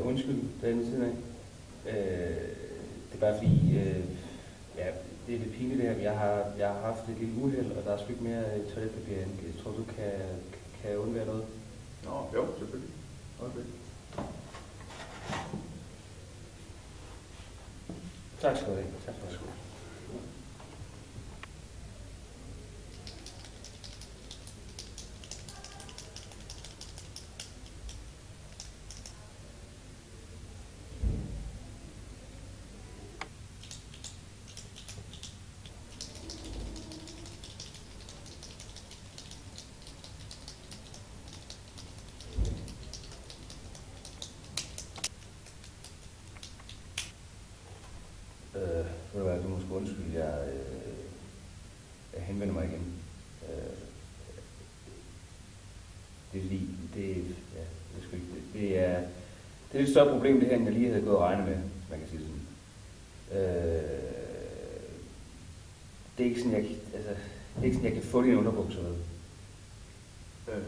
Undskyld, den siden af. Det er bare fordi, ja, det er lidt pinligt det her. Jeg har haft et lille uheld, og der er sgu ikke mere toiletpapir. Jeg tror, du kan undvære noget. Nå, jo, selvfølgelig. Okay. Tak skal du have. Tak skal du have. Du må sgu undskylde, jeg henvender mig igen. Det er fordi, det er et lidt større problem det her, end jeg lige havde gået og regnet med, man kan sige sådan. Det er ikke sådan, jeg kan få dine underbukser med. Hvad?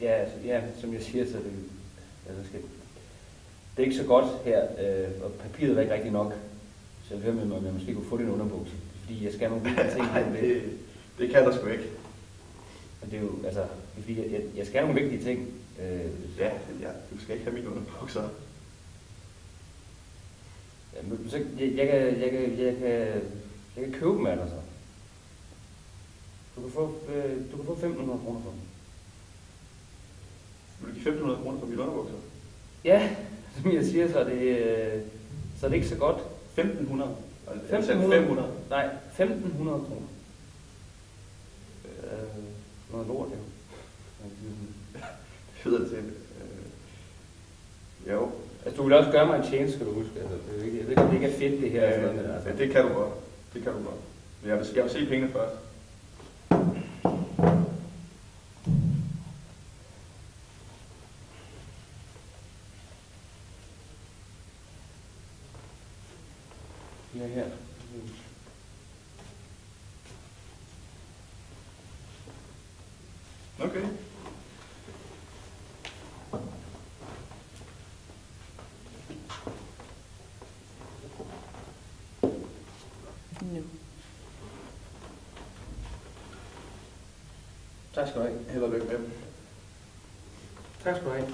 Ja, som jeg siger, så det er ikke så godt her, og papiret er ikke rigtig nok, så jeg vil høre med, om jeg måske kunne få dine underbukser. Fordi jeg skal nogle vigtige ting. Nej, det kan der sgu ikke. Men det er jo, altså, fordi jeg skal nogle vigtige ting. Ja, du skal ikke have mine underbukser. Ja, men så jeg kan købe dem af dig så. Du kan få 1.500 kroner for dem. Vil du give 1.500 kroner for mine underbukser? Ja, som jeg siger, så er det ikke så godt. 1.500? 500? Nej, 1.500 kroner. Noget lort, jo. Det hedder det til. Jo. Altså, du vil også gøre mig en tjeneste, skal du huske. Altså, jeg ved ikke, om det ikke er fedt, det her. Altså. Ja, det kan du godt. Det kan du godt. Men jeg vil se pengene først. Ja, her. Okay. Nu. Tak skal du have. Held og lykke med dem. Tak skal du have.